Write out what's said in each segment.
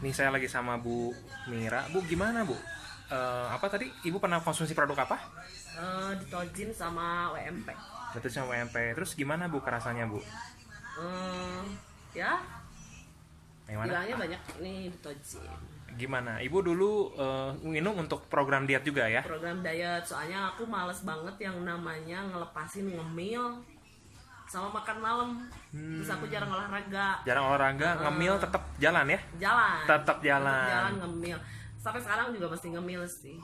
Nih saya lagi sama Bu Mira. Bu, gimana Bu? Apa tadi? Ibu pernah konsumsi produk apa? Ditojin sama WMP. Betul, sama WMP. Terus gimana Bu rasanya Bu? Ya, Gimana? bilangnya banyak nih ditojin. Gimana? Ibu dulu minum untuk program diet juga ya? Program diet, soalnya aku males banget yang namanya ngelepasin ngemil sama makan malam. Terus aku jarang olahraga. Jarang olahraga, ngemil tetap jalan ya? Jalan. Tetap jalan. Tetap jalan ngemil. Sampai sekarang juga masih ngemil sih.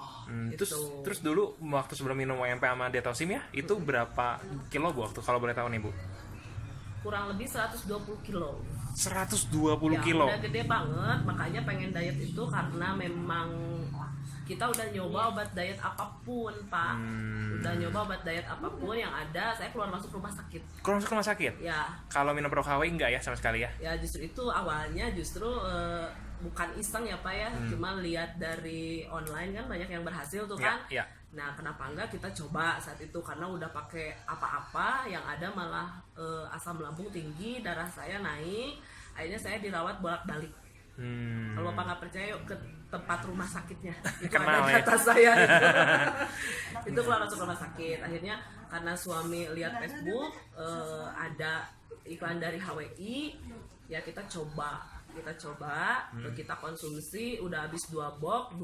Terus dulu waktu sebelum minum WMP sama Detosim ya, itu berapa kilo Bu waktu kalau boleh tahu nih Bu? Kurang lebih 120 kilo. 120 Ya, kilo. udah gede banget, makanya pengen diet itu karena memang kita udah nyoba obat diet apapun, Pak. Udah nyoba obat diet apapun yang ada, saya keluar masuk rumah sakit. Kurang masuk rumah sakit? Ya, Kalau minum produk HW enggak ya sama sekali ya? ya justru itu awalnya bukan iseng ya Pak ya, cuma lihat dari online kan banyak yang berhasil tuh kan. Ya. Nah, kenapa enggak kita coba saat itu, karena udah pakai apa-apa yang ada malah asam lambung tinggi, darah saya naik, akhirnya saya dirawat bolak-balik. Kalau Bapak nggak percaya, yuk ke tempat rumah sakitnya. Itu Kenal ada ya? data saya gitu. Itu keluar masuk rumah sakit. Akhirnya karena suami lihat Facebook ada iklan dari HWI, ya kita coba, kita konsumsi, udah habis 2 box,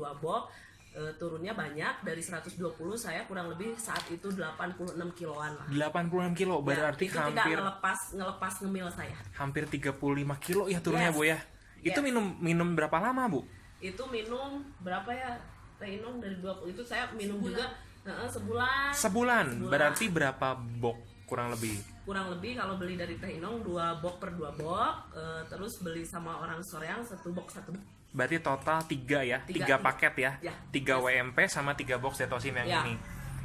turunnya banyak, dari 120 saya kurang lebih saat itu 86 kiloan lah. 86 kilo berarti itu hampir tidak ngelepas ngemil saya. hampir 35 kilo ya turunnya Yes. Bu ya. Itu Yes. minum berapa lama Bu? Itu minum berapa ya? Teh Inung dari 20 itu saya minum juga sebulan. Sebulan. Berarti berapa box kurang lebih? Kurang lebih kalau beli dari Teh Inung 2 box per 2 box, terus beli sama orang Soreang 1 box 1 box. Berarti total 3 ya, 3 Tiga. paket ya. Ya. 3 WMP sama 3 box Detosim yang Ya. ini.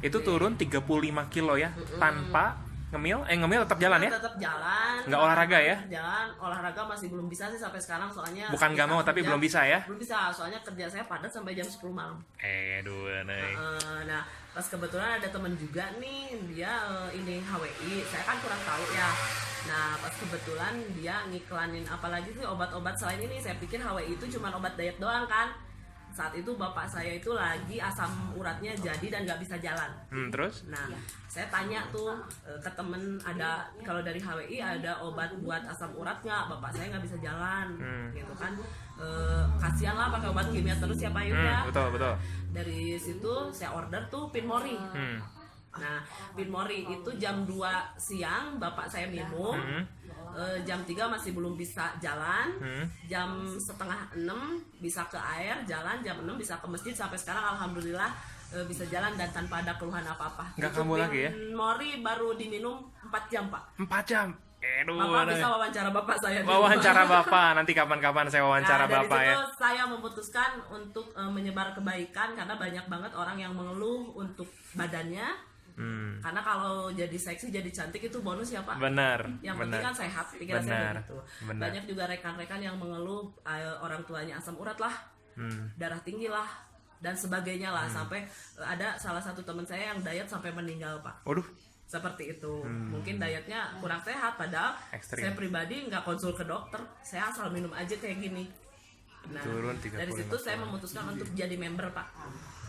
Itu turun 35 kilo ya, tanpa ngemil. Ngemil tetap jalan ya? Tetap jalan. Nggak olahraga ya? Jalan, olahraga masih belum bisa sih sampai sekarang, soalnya Bukan nggak mau tapi belum bisa ya? Belum bisa, soalnya kerja saya padat sampai jam 10 malam. Dua nih. Nah, pas kebetulan ada temen juga nih, dia ini HWI, saya kan kurang tahu ya. Nah, pas kebetulan dia ngiklanin apalagi sih obat-obat selain ini, saya pikir HWI itu cuma obat diet doang kan. Saat itu bapak saya itu lagi asam uratnya jadi dan nggak bisa jalan. Terus? Nah, saya tanya tuh ke temen, ada kalau dari HWI ada obat buat asam urat nggak? Bapak saya nggak bisa jalan, gitu kan. Kasihan lah pakai obat kimia terus ya Pak Yuda. Betul. Dari situ saya order tuh Pinmori. Nah, Pinmori itu jam 2 siang bapak saya minum. Jam 3 masih belum bisa jalan. Jam setengah 6 bisa ke air jalan, jam 6 bisa ke masjid, sampai sekarang alhamdulillah bisa jalan dan tanpa ada keluhan apa-apa. Nggak kambuh lagi ya? Pinmori baru diminum 4 jam Pak. 4 jam. Bapak bisa wawancara bapak saya. Wawancara Bapak, nanti kapan-kapan saya wawancara Dari Bapak ya. situ saya memutuskan untuk menyebar kebaikan, karena banyak banget orang yang mengeluh untuk badannya. Karena kalau jadi seksi, jadi cantik itu bonus ya Pak. Benar. Yang penting kan sehat, pikiran saya begitu. Benar. Banyak juga rekan-rekan yang mengeluh orang tuanya asam urat lah, darah tinggi lah, dan sebagainya lah. Sampai ada salah satu teman saya yang diet sampai meninggal Pak. Waduh. Seperti itu. Mungkin dietnya kurang sehat, padahal Ekstrim. saya pribadi nggak konsul ke dokter, saya asal minum aja kayak gini. Nah, Turun 35 dari situ saya memutuskan untuk jadi member Pak.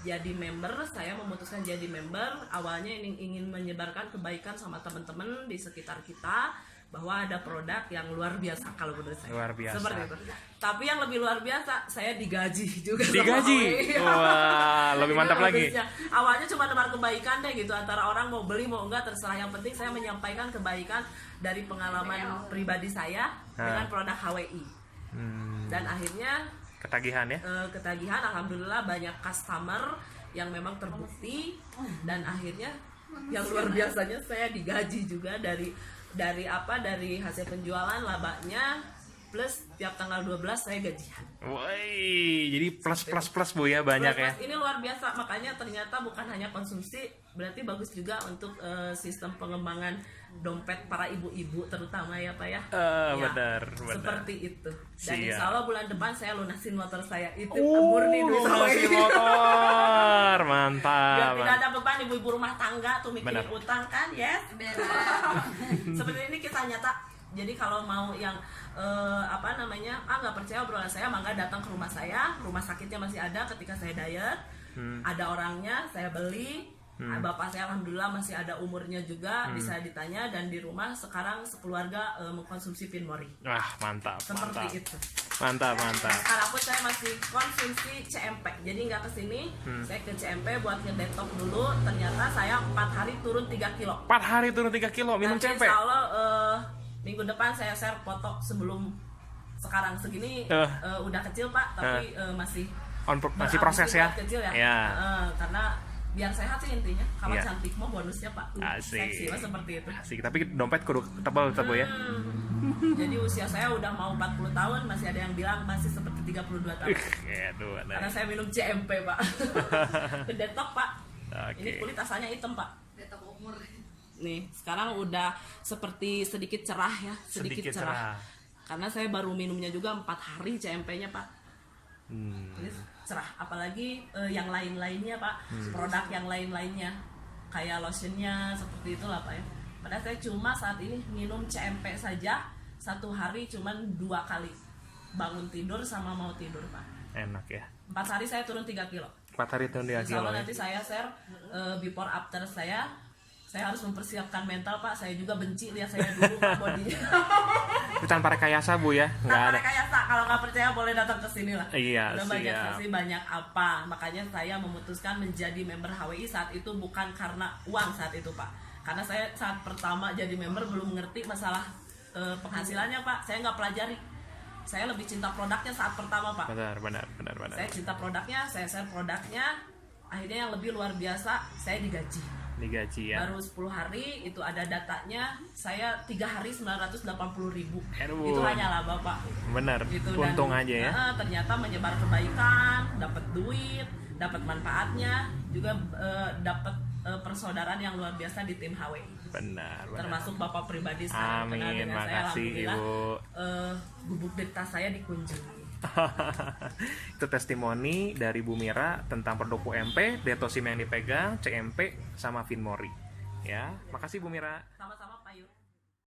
Saya memutuskan jadi member. Awalnya ingin menyebarkan kebaikan sama teman-teman di sekitar kita, bahwa ada produk yang luar biasa kalau menurut saya. Luar biasa. Seperti itu. Tapi yang lebih luar biasa, saya digaji juga. Digaji? Wah, lebih mantap Ini lagi. lebihnya. Awalnya cuma nebar kebaikan deh gitu, antara orang mau beli mau enggak terserah, yang penting saya menyampaikan kebaikan dari pengalaman pribadi saya dengan produk HWI. Dan akhirnya Ketagihan ya? ketagihan, alhamdulillah banyak customer yang memang terbukti, dan akhirnya yang luar biasanya saya digaji juga dari hasil penjualan labanya, plus tiap tanggal 12 saya gajian. Woi, jadi plus Bu ya, banyak ya. Ini luar biasa, makanya ternyata bukan hanya konsumsi, berarti bagus juga untuk sistem pengembangan dompet para ibu-ibu terutama ya Pak ya. Benar. Seperti itu. Dan Siap. insya Allah bulan depan saya lunasin motor saya. Itu murni duit Lunasin motor, mantap. Biar tidak ada beban ibu-ibu rumah tangga tuh mikirin Benar. utang kan, yes. Seperti ini kita nyata Jadi kalau mau yang nggak percaya obrolan saya, mangga datang ke rumah saya. Rumah sakitnya masih ada ketika saya diet. Ada orangnya, saya beli. Bapak saya alhamdulillah masih ada umurnya juga, bisa ditanya. Dan di rumah sekarang sekeluarga mengkonsumsi Finmori. Wah, mantap. Seperti itu. Mantap. Sekarang pun saya masih konsumsi CMP. Jadi nggak kesini, saya ke CMP buat ngedetox dulu. Ternyata saya 4 hari turun 3 kilo. 4 hari turun 3 kilo minum CMP. Insya Allah minggu depan saya share foto sebelum sekarang segini. Udah kecil Pak, tapi masih proses ya. Kecil ya. Karena biar sehat sih intinya. Kalau cantik mah bonusnya Pak. Seksi lah seperti itu. Asik, tapi dompet kudu tebal ya. Jadi usia saya udah mau 40 tahun, masih ada yang bilang masih seperti 32 tahun. Karena saya minum CMP Pak. Detox Pak. Ini kulit asalnya hitam Pak. Detox umur. Nih, sekarang udah seperti sedikit cerah ya, sedikit cerah. Karena saya baru minumnya juga 4 hari CMP-nya Pak. Ini cerah, apalagi yang lain-lainnya Pak, produk yang lain-lainnya kayak lotionnya seperti itulah Pak ya. Padahal saya cuma saat ini minum CMP saja 1 hari cuman 2 kali, bangun tidur sama mau tidur Pak. Enak ya. 4 hari saya turun 3 kilo. 4 hari turun 3 kilo. Insya Allah nanti saya share before after saya. Saya harus mempersiapkan mental Pak. Saya juga benci lihat saya dulu Pak bodinya. Itu tanpa rekayasa Bu ya? Tanpa rekayasa. Kalau nggak percaya boleh datang ke sini lah. Iya, banyak saksi, banyak apa. Makanya saya memutuskan menjadi member HWI saat itu bukan karena uang saat itu Pak. Karena saya saat pertama jadi member belum mengerti masalah penghasilannya Pak. Saya nggak pelajari. Saya lebih cinta produknya saat pertama Pak. Benar. Saya cinta produknya, saya share produknya. Akhirnya yang lebih luar biasa, saya digaji ya. Baru 10 hari itu ada datanya, saya 3 hari 980.000. Itu hanyalah Bapak. Benar. Gitu, untung dan, aja ya. Ternyata menyebar kebaikan, dapat duit, dapat manfaatnya, juga dapat persaudaraan yang luar biasa di tim HWI. Benar. Termasuk Bapak pribadi sekarang kenal dengan saya, alhamdulillah. Gubuk deta saya dikunjungi. Itu testimoni dari Bu Mira tentang produk UMP, Detosim yang dipegang, CMP sama Finmori. Ya, makasih Bu Mira. Sama-sama.